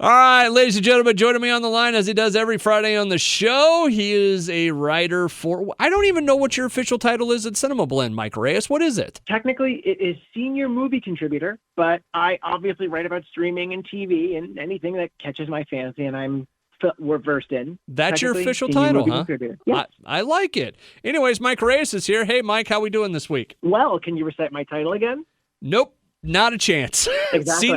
All right, ladies and gentlemen, joining me on the line as he does every Friday on the show. He is a writer for, I don't even know what your official title is at Cinemablend, Mike Reyes. What is it? Technically, it is senior movie contributor, but I obviously write about streaming and TV and anything that catches my fancy, and we're versed in. That's your official title, huh? Yes. I like it. Anyways, Mike Reyes is here. Hey, Mike, how we doing this week? Well, can you recite my title again? Nope. Not a chance. Exactly.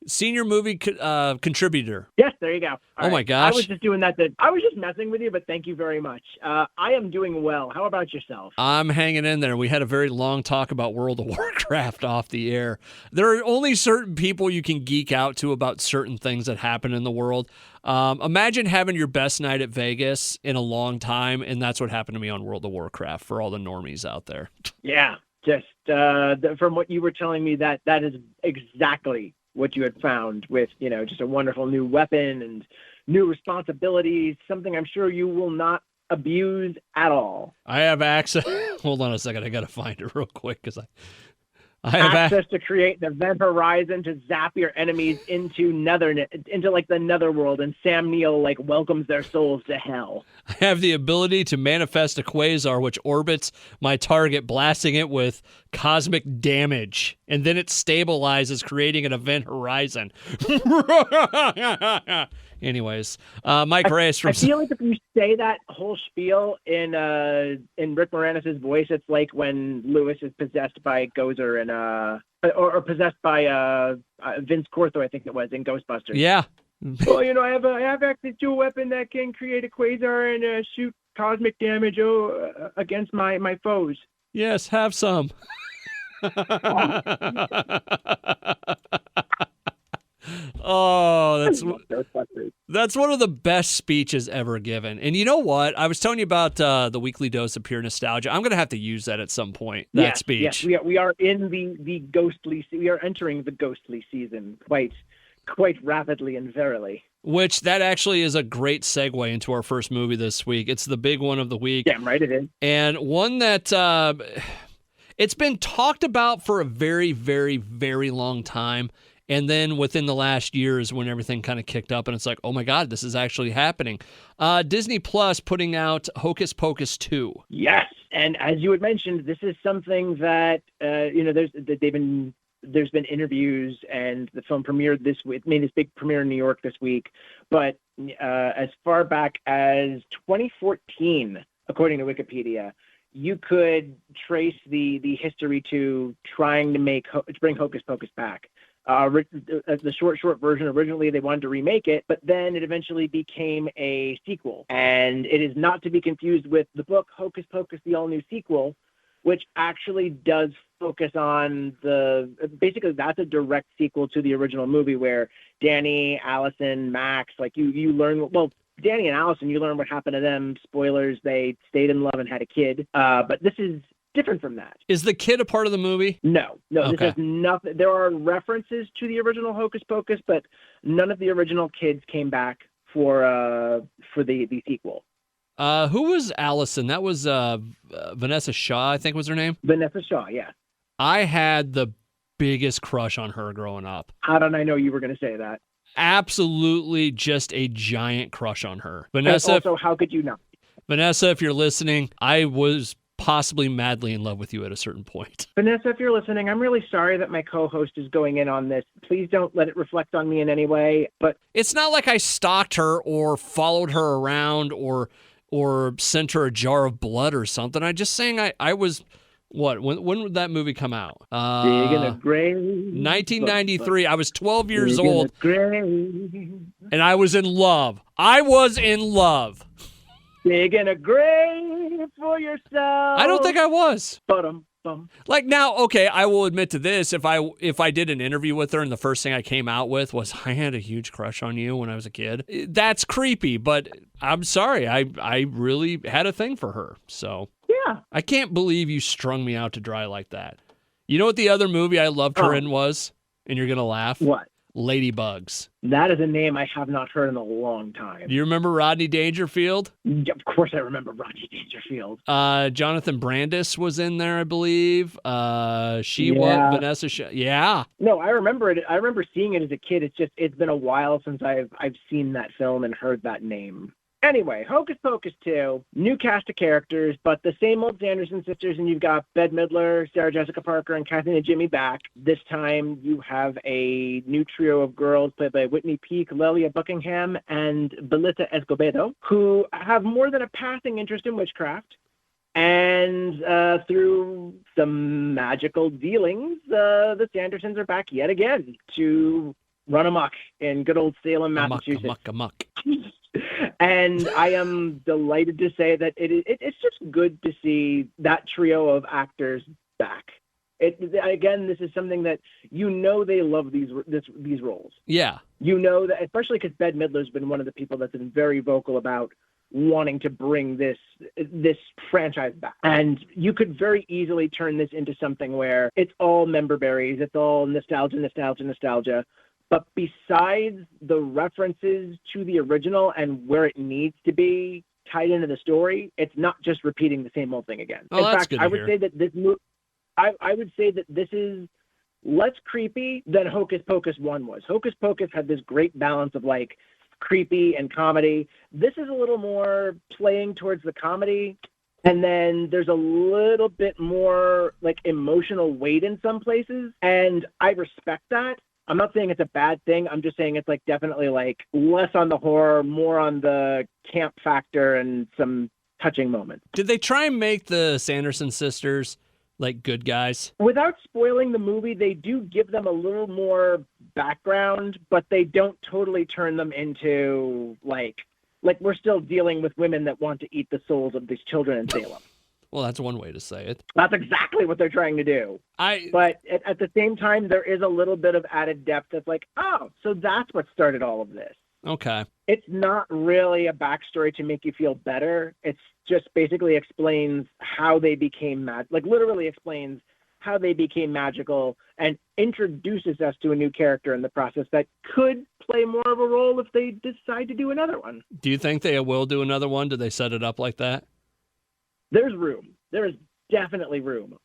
Senior movie contributor. Yes, there you go. All my gosh. I was just doing that. I was just messing with you, but thank you very much. I am doing well. How about yourself? I'm hanging in there. We had a very long talk about World of Warcraft off the air. There are only certain people you can geek out to about certain things that happen in the world. Imagine having your best night at Vegas in a long time, and that's what happened to me on World of Warcraft for all the normies out there. Yeah. Just from what you were telling me, that is exactly what you had found with, just a wonderful new weapon and new responsibilities, something I'm sure you will not abuse at all. I have access. Hold on a second. I got to find it real quick because I have access to create an event horizon to zap your enemies into the netherworld, and Sam Neill welcomes their souls to hell. I have the ability to manifest a quasar which orbits my target, blasting it with cosmic damage, and then it stabilizes, creating an event horizon. Anyways, Mike Reyes from... I feel like if you say that whole spiel in Rick Moranis' voice, it's like when Lewis is possessed by Gozer or possessed by Vince Cortho, I think it was, in Ghostbusters. Yeah. Well, I have access to a weapon that can create a quasar and shoot cosmic damage against my foes. Yes, have some. Oh, that's one of the best speeches ever given. And you know what? I was telling you about the weekly dose of pure nostalgia. I'm going to have to use that at some point, that speech. Yes, we are in the ghostly. We are entering the ghostly season quite rapidly and verily. Which that actually is a great segue into our first movie this week. It's the big one of the week. Damn right it is. And one that it's been talked about for a very, very, very long time. And then within the last year is when everything kind of kicked up, and it's like, oh my God, this is actually happening. Disney Plus putting out Hocus Pocus 2. Yes, and as you had mentioned, this is something that there's been interviews, and the film premiered this week. It made this big premiere in New York this week, but as far back as 2014, according to Wikipedia, you could trace the history to trying to bring Hocus Pocus back. The short version, originally they wanted to remake it, but then it eventually became a sequel. And it is not to be confused with the book Hocus Pocus, the all-new sequel, which actually does focus on basically that's a direct sequel to the original movie where Danny, Allison, Max, you learn, well, Danny and Allison, you learn what happened to them. Spoilers, they stayed in love and had a kid. But this is different from that. Is the kid a part of the movie? No, Okay. This has nothing. There are references to the original Hocus Pocus, but none of the original kids came back for the sequel. Who was Allison? That was Vanessa Shaw, I think was her name. Vanessa Shaw, yeah. I had the biggest crush on her growing up. How did I know you were going to say that? Absolutely just a giant crush on her. Vanessa. And also, how could you not? Vanessa, if you're listening, I was possibly madly in love with you at a certain point. Vanessa, if you're listening, I'm really sorry that my co-host is going in on this. Please don't let it reflect on me in any way. But it's not like I stalked her or followed her around or sent her a jar of blood or something. I'm just saying I was... What? When would that movie come out? Big in a grave. 1993. I was 12 years old. And I was in love. I was in love. Dig in a grave for yourself. I don't think I was. Bum. Like now, okay, I will admit to this. If I did an interview with her and the first thing I came out with was, I had a huge crush on you when I was a kid, that's creepy, but I'm sorry. I really had a thing for her. So yeah. I can't believe you strung me out to dry like that. You know what the other movie I loved her in was? And you're going to laugh? What? Ladybugs. That is a name I have not heard in a long time. Do you remember Rodney Dangerfield? Yeah, of course I remember Rodney Dangerfield. Jonathan Brandis was in there, I believe. Vanessa. Yeah. No, I remember it. I remember seeing it as a kid. It's been a while since I've seen that film and heard that name. Anyway, Hocus Pocus 2, new cast of characters, but the same old Sanderson sisters, and you've got Bette Midler, Sarah Jessica Parker, and Kathy and Jimmy back. This time you have a new trio of girls played by Whitney Peake, Lelia Buckingham, and Belita Escobedo, who have more than a passing interest in witchcraft. And through some magical dealings, the Sandersons are back yet again to run amok in good old Salem, Massachusetts. Amok. And I am delighted to say that it's just good to see that trio of actors back. Again, this is something that they love these roles. Yeah. That, especially because Bette Midler's been one of the people that's been very vocal about wanting to bring this franchise back. And you could very easily turn this into something where it's all member berries, it's all nostalgia. But besides the references to the original and where it needs to be tied into the story, it's not just repeating the same old thing again. Oh, in that's fact, good to hear. I would say that this is less creepy than Hocus Pocus 1 was. Hocus Pocus had this great balance of like creepy and comedy. This is a little more playing towards the comedy, and then there's a little bit more like emotional weight in some places, and I respect that. I'm not saying it's a bad thing. I'm just saying it's like definitely like less on the horror, more on the camp factor and some touching moments. Did they try and make the Sanderson sisters like good guys? Without spoiling the movie, they do give them a little more background, but they don't totally turn them into like we're still dealing with women that want to eat the souls of these children in Salem. Well, that's one way to say it. That's exactly what they're trying to do. But at the same time, there is a little bit of added depth that's like, oh, so that's what started all of this. Okay. It's not really a backstory to make you feel better. It's just basically explains how they became literally explains how they became magical and introduces us to a new character in the process that could play more of a role if they decide to do another one. Do you think they will do another one? Do they set it up like that? There's room. There is definitely room.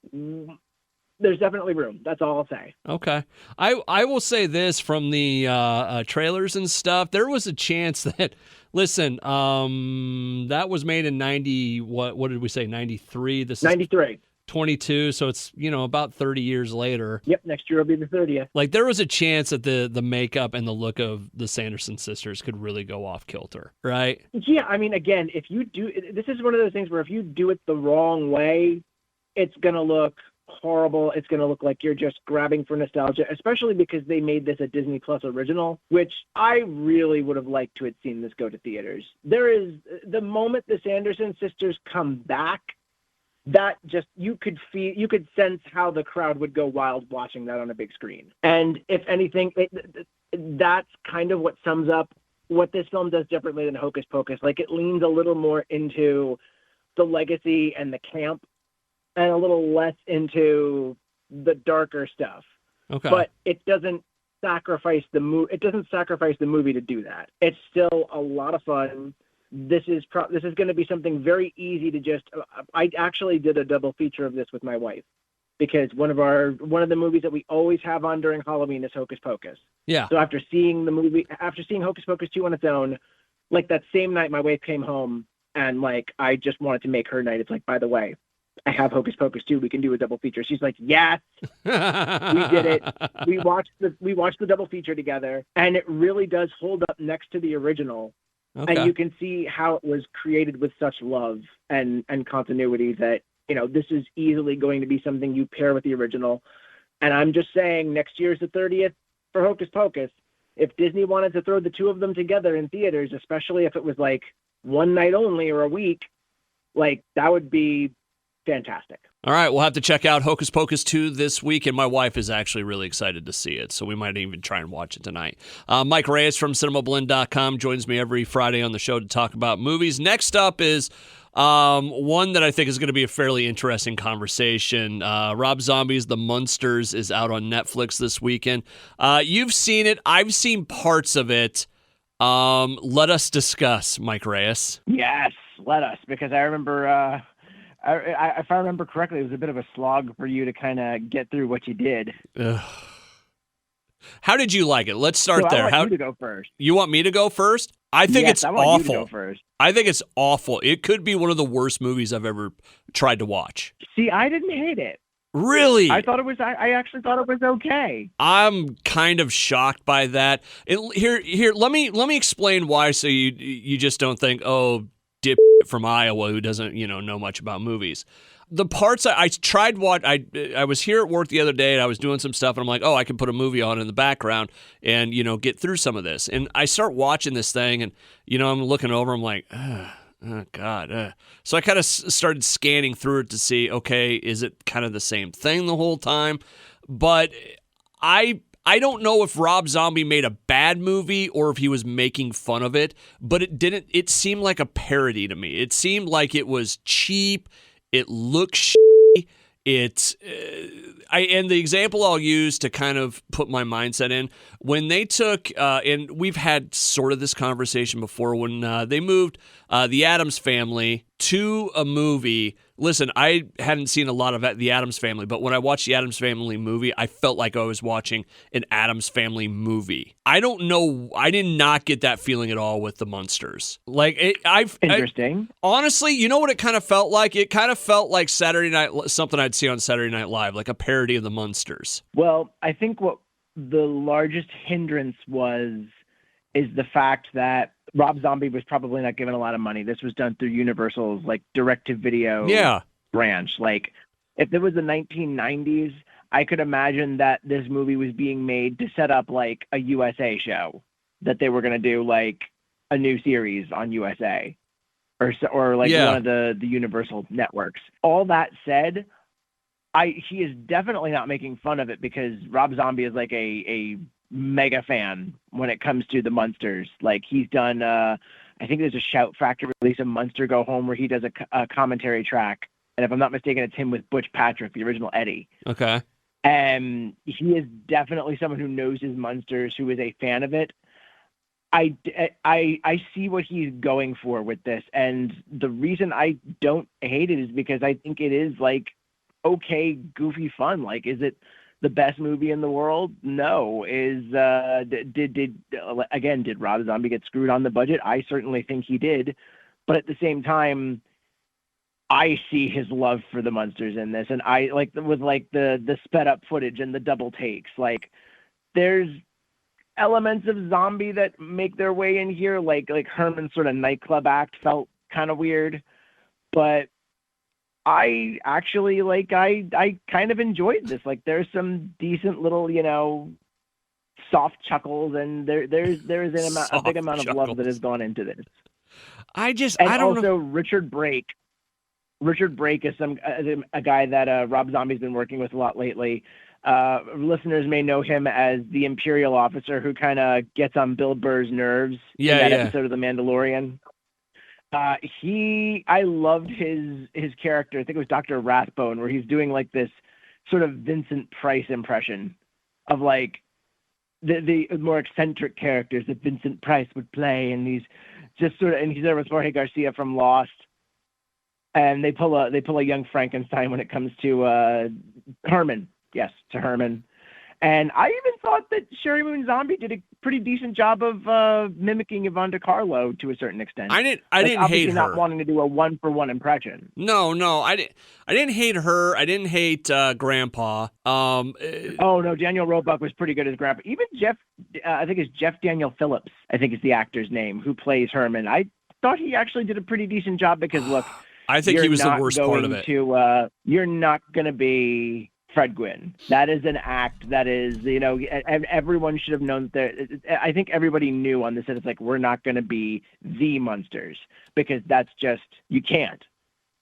There's definitely room. That's all I'll say. Okay. I will say this from the trailers and stuff. There was a chance that, listen, that was made in 90, what did we say, 93? This is 93. 22, so it's, about 30 years later. Yep, next year will be the 30th. Like, there was a chance that the makeup and the look of the Sanderson sisters could really go off kilter, right? Yeah, I mean, again, if you do, this is one of those things where if you do it the wrong way, it's going to look horrible. It's going to look like you're just grabbing for nostalgia, especially because they made this a Disney Plus original, which I really would have liked to have seen this go to theaters. There is, the moment the Sanderson sisters come back, that just, you could sense how the crowd would go wild watching that on a big screen. And if anything, that's kind of what sums up what this film does differently than Hocus Pocus. Like, it leans a little more into the legacy and the camp and a little less into the darker stuff. Okay. But it doesn't sacrifice the movie to do that. It's still a lot of fun. This is going to be something very easy to just. I actually did a double feature of this with my wife because one of the movies that we always have on during Halloween is Hocus Pocus. Yeah. So after seeing Hocus Pocus 2 on its own, like that same night, my wife came home and like I just wanted to make her night. It's like, by the way, I have Hocus Pocus 2. We can do a double feature. She's like, yes, we did it. We watched the double feature together, and it really does hold up next to the original. Okay. And you can see how it was created with such love and continuity that, this is easily going to be something you pair with the original. And I'm just saying, next year's the 30th for Hocus Pocus. If Disney wanted to throw the two of them together in theaters, especially if it was like one night only or a week, like that would be fantastic. All right, we'll have to check out Hocus Pocus 2 this week, and my wife is actually really excited to see it, so we might even try and watch it tonight. Mike Reyes from Cinemablend.com joins me every Friday on the show to talk about movies. Next up is One that I think is going to be a fairly interesting conversation. Rob Zombie's The Munsters is out on Netflix this weekend. You've seen it. I've seen parts of it. Let us discuss, Mike Reyes. Yes, let us, because I remember, if I remember correctly, it was a bit of a slog for you to kind of get through what you did. Ugh. How did you like it? Let's start So there. I want you to go first. You want me to go first? I think it's I want awful. You to go first. I think it's awful. It could be one of the worst movies I've ever tried to watch. See, I didn't hate it. Really? I thought it was. I actually thought it was okay. I'm kind of shocked by that. Here. Let me explain why, so you just don't think, oh, dip from Iowa who doesn't know much about movies. The parts I tried I was here at work the other day and I was doing some stuff and I'm like, oh, I can put a movie on in the background and get through some of this. And I start watching this thing and I'm looking over, I'm like, oh God. So I kind of started scanning through it to see, okay, is it kind of the same thing the whole time? But I don't know if Rob Zombie made a bad movie or if he was making fun of it, but it seemed like a parody to me. It seemed like it was cheap. It looks shitty. And the example I'll use to kind of put my mindset in, when they took, and we've had sort of this conversation before, when they moved the Addams Family to a movie. Listen, I hadn't seen a lot of the Addams Family, but when I watched the Addams Family movie, I felt like I was watching an Addams Family movie. I don't know. I did not get that feeling at all with the Munsters. Like, Interesting. Honestly, you know what it kind of felt like? It kind of felt like Saturday Night, something I'd see on Saturday Night Live, like a parody of the Munsters. Well, I think what the largest hindrance is the fact that Rob Zombie was probably not given a lot of money. This was done through Universal's direct-to-video branch. Like, if it was the 1990s, I could imagine that this movie was being made to set up like a USA show, that they were going to do like a new series on USA or one of the Universal networks. All that said, he is definitely not making fun of it, because Rob Zombie is like a mega fan when it comes to the Munsters. Like, he's done I think there's a Shout Factory release of Munster Go Home where he does a commentary track, and if I'm not mistaken, it's him with Butch Patrick, the original Eddie. Okay. And he is definitely someone who knows his Munsters, who is a fan of it. I see what he's going for with this, and the reason I don't hate it is because I think it is like okay, goofy fun. Like, is it the best movie in the world? No. Did Rob Zombie get screwed on the budget? I certainly think he did. But at the same time, I see his love for the Munsters in this, and I like with the sped up footage and the double takes. Like, there's elements of Zombie that make their way in here. Like Herman's sort of nightclub act felt kind of weird, but I actually I kind of enjoyed this. Like, there's some decent little, soft chuckles, and there's a big amount of love that has gone into this. I don't know. Richard Brake is a guy that Rob Zombie's been working with a lot lately. Listeners may know him as the Imperial officer who kind of gets on Bill Burr's nerves in that episode of The Mandalorian. I loved his character. I think it was Dr. Rathbone, where he's doing like this sort of Vincent Price impression of like the more eccentric characters that Vincent Price would play, and he's there with Jorge Garcia from Lost, and they pull a young Frankenstein when it comes to Herman. Yes, to Herman. And I even thought that Sherry Moon Zombie did a pretty decent job of mimicking Yvonne DiCarlo to a certain extent. I didn't hate her. Not wanting to do a 1-for-1 impression. No, I didn't hate her. I didn't hate Grandpa. Oh no, Daniel Roebuck was pretty good as Grandpa. Even Jeff, I think it's Jeff Daniel Phillips, I think is the actor's name, who plays Herman. I thought he actually did a pretty decent job, because look, I think he was the worst part of it. You're not going to be Fred Gwynn. That is an act that is, everyone should have known that. I think everybody knew on this that it's like, we're not going to be the Munsters, because that's just, you can't.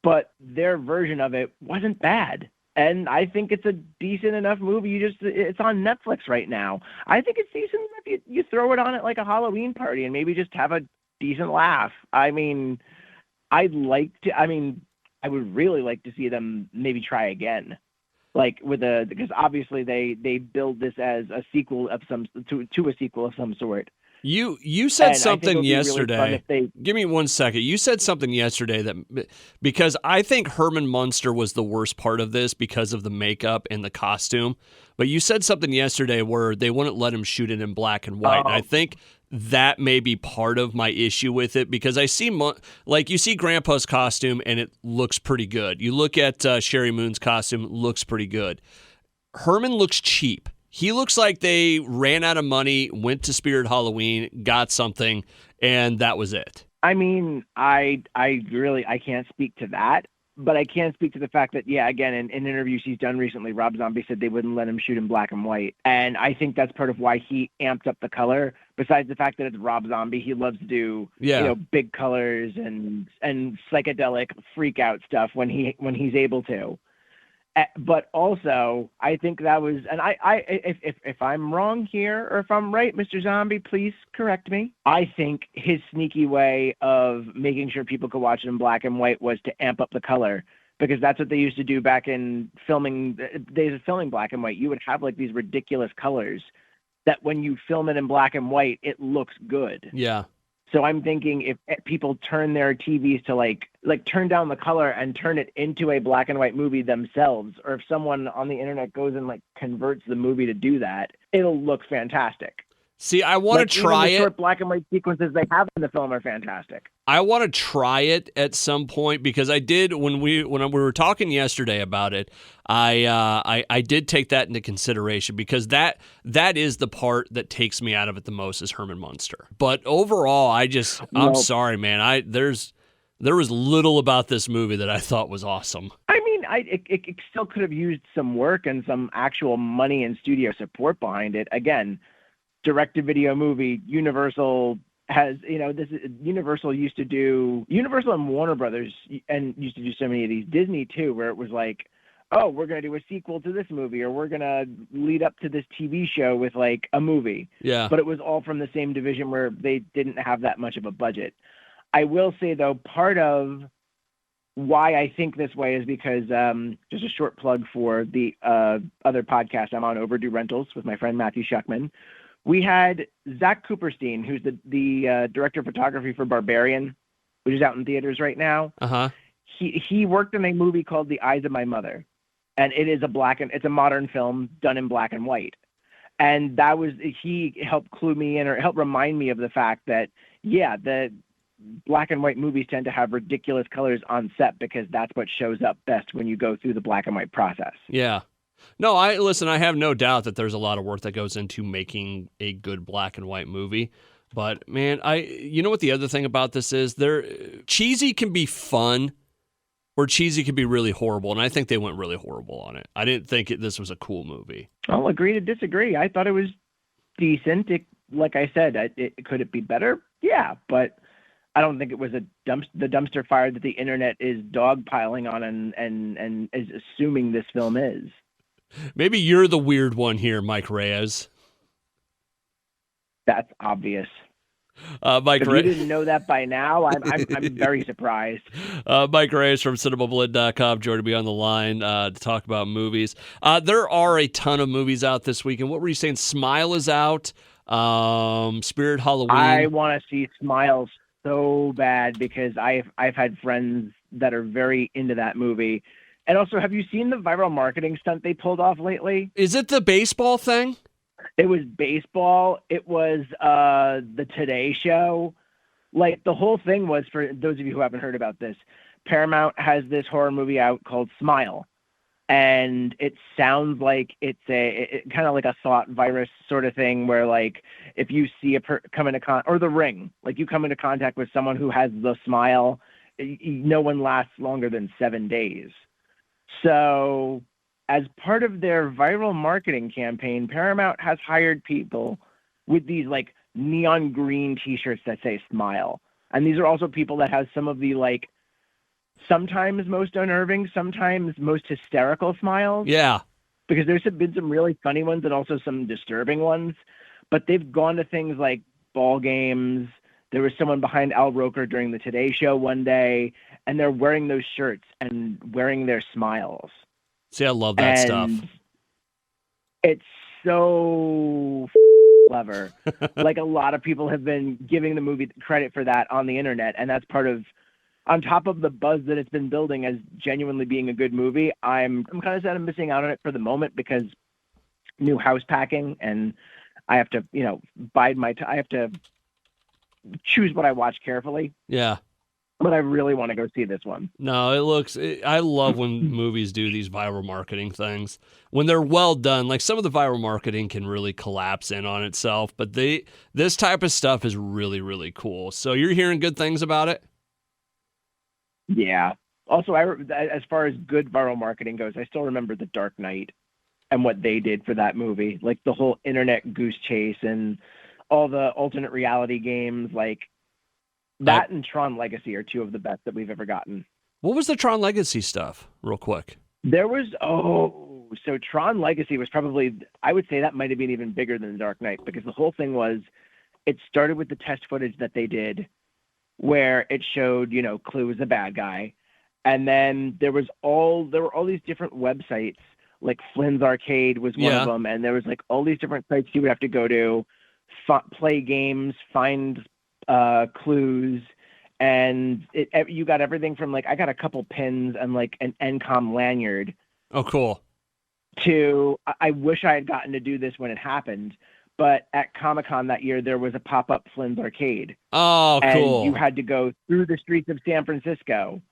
But their version of it wasn't bad. And I think it's a decent enough movie. It's on Netflix right now. I think it's decent if you throw it on at like a Halloween party and maybe just have a decent laugh. I mean, I'd like to. I mean, I would really like to see them maybe try again, like because obviously they build this as a sequel of to a sequel of some sort. You said And I think it something would be really fun yesterday. if they. Give me 1 second. You said something yesterday that because I think Herman Munster was the worst part of this because of the makeup and the costume. But you said something yesterday where they wouldn't let him shoot it in black and white. And I think that may be part of my issue with it because I see like you see Grandpa's costume and it looks pretty good. You look at Sherry Moon's costume, it looks pretty good. Herman looks cheap. He looks like they ran out of money, went to Spirit Halloween, got something, and that was it. I mean, I really can't speak to that, but I can speak to the fact that, yeah, again, in interviews he's done recently, Rob Zombie said they wouldn't let him shoot in black and white. And I think that's part of why he amped up the color. Besides the fact that it's Rob Zombie, he loves to do, big colors and psychedelic freak out stuff when he's able to. But also, I think that was, and if I'm wrong here or if I'm right, Mr. Zombie, please correct me. I think his sneaky way of making sure people could watch it in black and white was to amp up the color, because that's what they used to do back in filming days of filming black and white. You would have like these ridiculous colors that when you film it in black and white, it looks good. Yeah. So I'm thinking if people turn their TVs to like turn down the color and turn it into a black and white movie themselves, or if someone on the internet goes and like converts the movie to do that, it'll look fantastic. See, I want to try even the it. short black and white sequences they have in the film are fantastic. I want to try it at some point because I did when we were talking yesterday about it. I did take that into consideration because that is the part that takes me out of it the most is Herman Munster. But overall, I'm sorry, man. There was little about this movie that I thought was awesome. I mean, it still could have used some work and some actual money and studio support behind it. Again, direct-to-video movie. Universal has, Universal and Warner Brothers and used to do so many of these. Disney too, where it was like, oh, we're going to do a sequel to this movie, or we're going to lead up to this TV show with like a movie. Yeah. But it was all from the same division where they didn't have that much of a budget. I will say though, part of why I think this way is because just a short plug for the other podcast I'm on, Overdue Rentals, with my friend Matthew Schuckman. We had Zach Cooperstein, who's the director of photography for Barbarian, which is out in theaters right now. Uh-huh. He worked in a movie called The Eyes of My Mother, and it's a modern film done in black and white. And he helped clue me in, or helped remind me of the fact that, yeah, the black and white movies tend to have ridiculous colors on set because that's what shows up best when you go through the black and white process. Yeah. No, I have no doubt that there's a lot of work that goes into making a good black and white movie. But man, you know what the other thing about this is? Cheesy can be fun, or cheesy can be really horrible, and I think they went really horrible on it. I didn't think this was a cool movie. I'll agree to disagree. I thought it was decent. Like I said, could it be better? Yeah, but I don't think it was the dumpster fire that the internet is dogpiling on and is assuming this film is. Maybe you're the weird one here, Mike Reyes. That's obvious. Mike if Reyes. You didn't know that by now, I'm very surprised. Mike Reyes from Cinemablend.com joining me on the line to talk about movies. There are a ton of movies out this week. And what were you saying? Smile is out. Spirit Halloween. I want to see Smile so bad because I've had friends that are very into that movie. And also, have you seen the viral marketing stunt they pulled off lately? Is it the baseball thing? It was baseball. It was the Today Show. Like, the whole thing was, for those of you who haven't heard about this, Paramount has this horror movie out called Smile. And it sounds like it's kind of like a thought virus sort of thing where, like, if you see come into or The Ring, like you come into contact with someone who has the smile, no one lasts longer than 7 days. So as part of their viral marketing campaign, Paramount has hired people with these like neon green t-shirts that say Smile. And these are also people that have some of the like sometimes most unnerving, sometimes most hysterical smiles. Yeah. Because there's been some really funny ones and also some disturbing ones. But they've gone to things like ball games. There was someone behind Al Roker during the Today Show one day, and they're wearing those shirts and wearing their smiles. See, I love that stuff. It's so clever. Like, a lot of people have been giving the movie credit for that on the internet, and that's part of, on top of the buzz that it's been building as genuinely being a good movie. I'm kind of sad I'm missing out on it for the moment because new house packing, and I have to, bide my time. I have to choose what I watch carefully. Yeah. But I really want to go see this one. No, I love when movies do these viral marketing things. When they're well done, like some of the viral marketing can really collapse in on itself, but this type of stuff is really, really cool. So you're hearing good things about it? Yeah. Also, as far as good viral marketing goes, I still remember The Dark Knight and what they did for that movie. Like the whole internet goose chase and all the alternate reality games, like that and Tron Legacy are two of the best that we've ever gotten. What was the Tron Legacy stuff, real quick? There was, so Tron Legacy was probably, I would say that might have been even bigger than The Dark Knight, because the whole thing was, it started with the test footage that they did where it showed, Clue was a bad guy. And then there were all these different websites, like Flynn's Arcade was one of them. And there was like all these different sites you would have to go to, play games, find clues, and you got everything from like, I got a couple pins and like an NCOM lanyard. Oh, cool. To, I wish I had gotten to do this when it happened, but at Comic-Con that year, there was a pop-up Flynn's Arcade. Oh, cool. And you had to go through the streets of San Francisco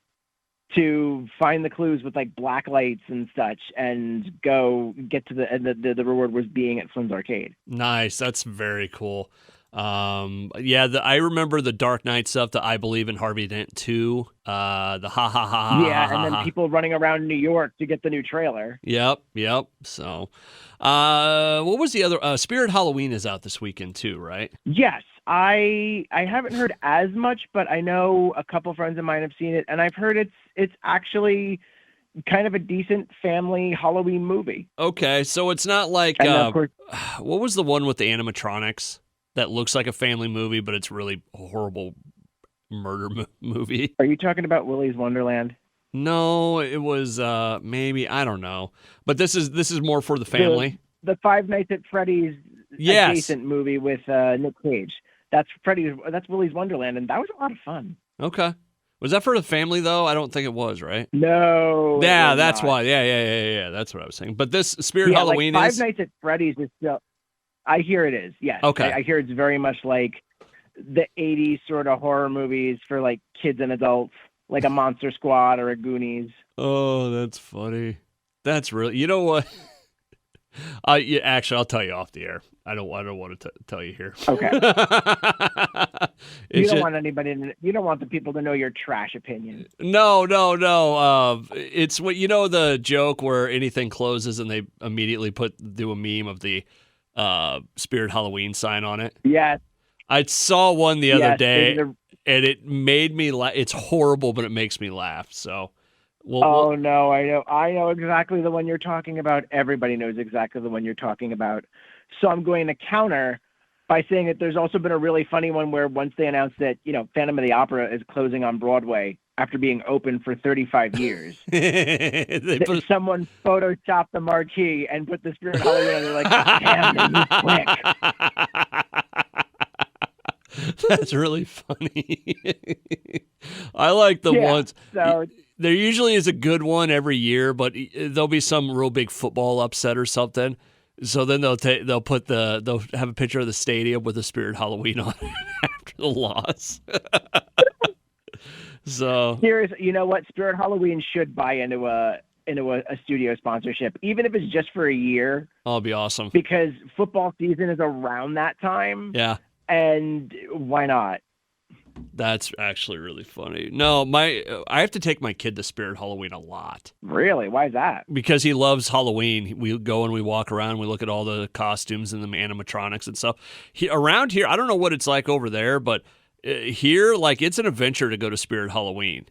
to find the clues with like black lights and such, and go get to the reward was being at Flynn's Arcade. Nice. That's very cool. I remember the Dark Knight stuff, the I Believe in Harvey Dent 2, the ha ha ha. Yeah, and then people running around New York to get the new trailer. Yep. So, what was the other? Spirit Halloween is out this weekend too, right? Yes. I haven't heard as much, but I know a couple friends of mine have seen it, and I've heard it's actually kind of a decent family Halloween movie. Okay, so it's not like of course, what was the one with the animatronics that looks like a family movie, but it's really a horrible murder movie? Are you talking about Willy's Wonderland? No, it was maybe, I don't know, but this is more for the family. The Five Nights at Freddy's adjacent movie with Nick Cage. That's Willy's Wonderland, and that was a lot of fun. Okay. Was that for the family, though? I don't think it was, right? No. Yeah, that's why. Yeah. That's what I was saying. But this Spirit Halloween like is... Five Nights at Freddy's is still... I hear it is, yes. Okay. I hear it's very much like the 80s sort of horror movies for, like, kids and adults, like a Monster Squad or a Goonies. Oh, that's funny. That's really... You know what? Actually, I'll tell you off the air. I don't want to tell you here. Okay. You don't want the people to know your trash opinion. No. It's what, the joke where anything closes and they immediately do a meme of the Spirit Halloween sign on it. Yes. I saw one the other day, and it made me laugh. It's horrible, but it makes me laugh. So. No, I know exactly the one you're talking about. Everybody knows exactly the one you're talking about. So I'm going to counter by saying that there's also been a really funny one where once they announced that, Phantom of the Opera is closing on Broadway after being open for 35 years, someone photoshopped the marquee and put the Spirit Halloween and they're like, damn, they quick. That's really funny. I like the ones. So there usually is a good one every year, but there'll be some real big football upset or something. So then they'll have a picture of the stadium with the Spirit Halloween on it after the loss. So seriously, you know what? Spirit Halloween should buy into a studio sponsorship, even if it's just for a year. Oh, it'd be awesome. Because football season is around that time. Yeah. And why not? That's actually really funny. No, I have to take my kid to Spirit Halloween a lot. Really? Why is that? Because he loves Halloween. We go and we walk around, we look at all the costumes and the animatronics and stuff. Around here, I don't know what it's like over there, but here, like, it's an adventure to go to Spirit Halloween.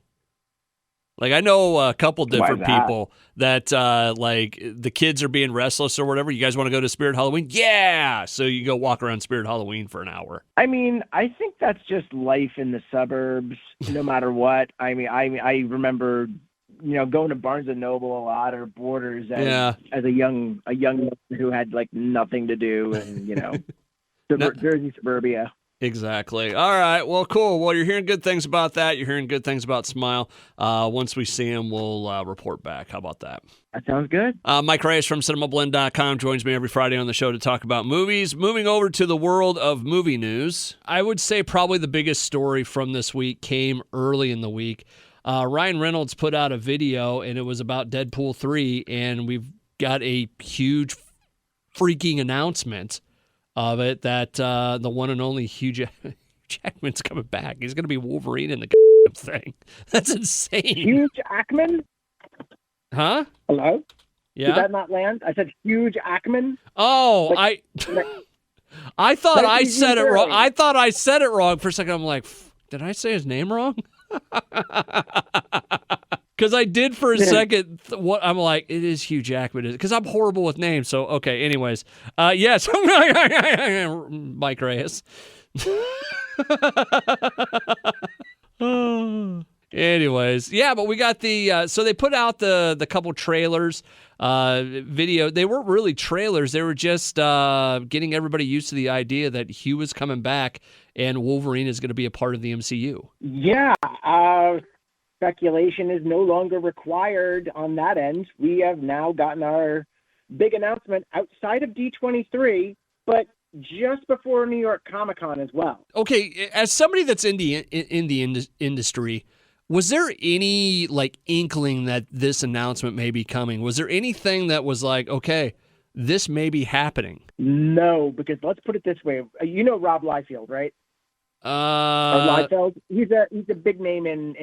Like, I know a couple Why is different that? people that, like, the kids are being restless or whatever. You guys want to go to Spirit Halloween? Yeah! So you go walk around Spirit Halloween for an hour. I mean, I think that's just life in the suburbs, no matter what. I mean, I remember, going to Barnes and Noble a lot or Borders Yeah. as a young man who had like nothing to do, and No, Jersey suburbia. exactly. All right. Well, cool. Well, you're hearing good things about that. You're hearing good things about Smile. Once we see him, we'll report back. How about that? That sounds good. Mike Reyes from Cinemablend.com joins me every Friday on the show to talk about movies. Moving over to the world of movie news, I would say probably the biggest story from this week came early in the week. Ryan Reynolds put out a video, and it was about Deadpool 3, and we've got a huge freaking announcement of it that the one and only Hugh Jackman's coming back. He's going to be Wolverine in the thing. That's insane. Hugh Jackman? Huh? Hello? Yeah. Did that not land? I said Hugh Jackman. Oh, I thought I said it wrong. early. I thought I said it wrong for a second. I'm like, did I say his name wrong? Because I did for a second. What I'm like, it is Hugh Jackman. Because I'm horrible with names. So okay. Anyways, yes, Mike Reyes. Anyways, yeah, but we got the so they put out the couple trailers, video. They weren't really trailers. They were just getting everybody used to the idea that Hugh is coming back and Wolverine is going to be a part of the MCU. Yeah. Speculation is no longer required on that end. We have now gotten our big announcement outside of D23, but just before New York Comic Con as well. Okay, as somebody that's in the industry, was there any like inkling that this announcement may be coming? Was there anything that was like, okay, this may be happening? No, because let's put it this way. You know Rob Liefeld, right? Or Liefeld. He's a big name in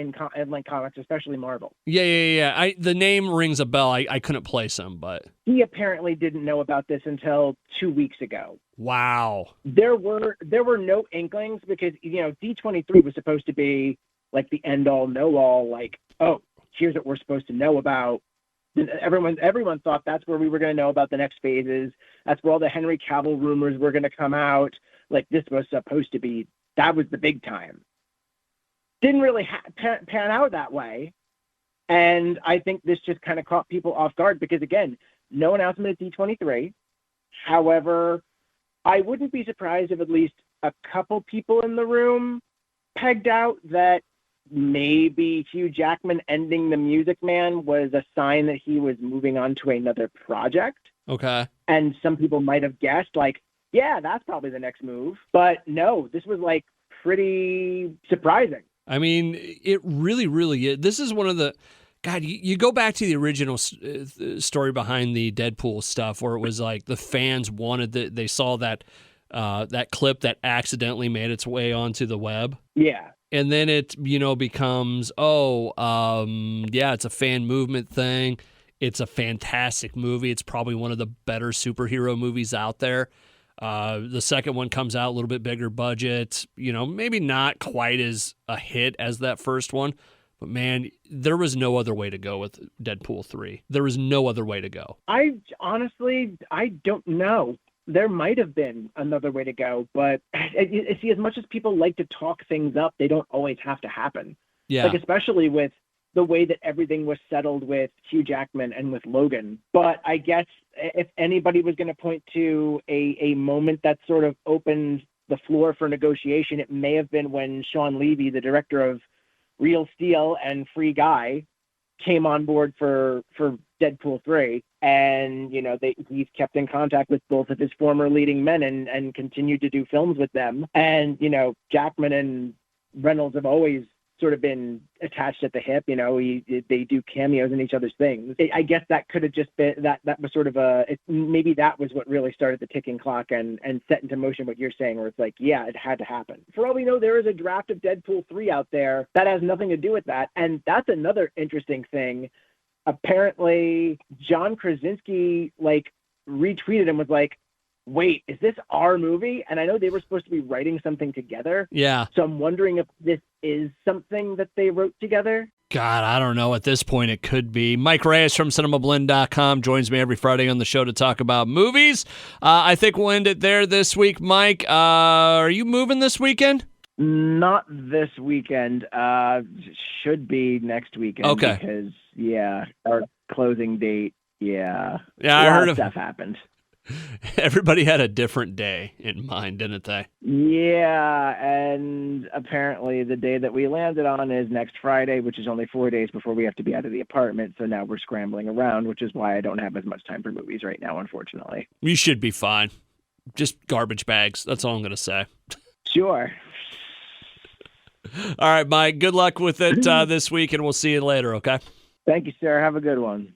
like comics, especially Marvel. Yeah. The name rings a bell. I couldn't place him, but He apparently didn't know about this until 2 weeks ago. wow. There were no inklings because D23 was supposed to be like the end all know all, like, oh, here's what we're supposed to know about. And everyone thought that's where we were going to know about the next phases. That's where all the Henry Cavill rumors were going to come out. Like, this was supposed to be, that was the big time. Didn't really pan out that way. And I think this just kind of caught people off guard because, again, no announcement at D23. However, I wouldn't be surprised if at least a couple people in the room pegged out that maybe Hugh Jackman ending The Music Man was a sign that he was moving on to another project. Okay. And some people might have guessed, like, yeah, that's probably the next move. But no, this was like pretty surprising. I mean, it really, really is. This is one of the, God, you go back to the original story behind the Deadpool stuff where it was like the fans wanted they saw that that clip that accidentally made its way onto the web. Yeah. And then it, becomes, it's a fan movement thing. It's a fantastic movie. It's probably one of the better superhero movies out there. The second one comes out a little bit bigger budget, maybe not quite as a hit as that first one. But, man, there was no other way to go with Deadpool 3. There was no other way to go. I don't know. There might have been another way to go, but see, as much as people like to talk things up, they don't always have to happen. Yeah. Like, especially with the way that everything was settled with Hugh Jackman and with Logan. But I guess if anybody was going to point to a moment that sort of opened the floor for negotiation, it may have been when Sean Levy, the director of Real Steel and Free Guy, came on board for Deadpool 3. And, he's kept in contact with both of his former leading men and continued to do films with them. And, Jackman and Reynolds have always sort of been attached at the hip. They do cameos in each other's things. I guess that could have just been, that was sort of maybe that was what really started the ticking clock and set into motion what you're saying, where it's like, yeah, it had to happen. For all we know, there is a draft of Deadpool 3 out there that has nothing to do with that. And that's another interesting thing. Apparently, John Krasinski, retweeted and was like, wait, is this our movie? And I know they were supposed to be writing something together. Yeah. So I'm wondering if this is something that they wrote together. God, I don't know. At this point, it could be. Mike Reyes from Cinemablend.com joins me every Friday on the show to talk about movies. I think we'll end it there this week. Mike, are you moving this weekend? Not this weekend. Should be next weekend. Okay. Because, yeah, our closing date, yeah. Yeah, a I lot heard of stuff happened. Everybody had a different day in mind, didn't they? Yeah, and apparently the day that we landed on is next Friday, which is only 4 days before we have to be out of the apartment. So now we're scrambling around, which is why I don't have as much time for movies right now, unfortunately. You should be fine. Just garbage bags. That's all I'm going to say. Sure. All right, Mike. Good luck with it this week, and we'll see you later, okay? Thank you, sir. Have a good one.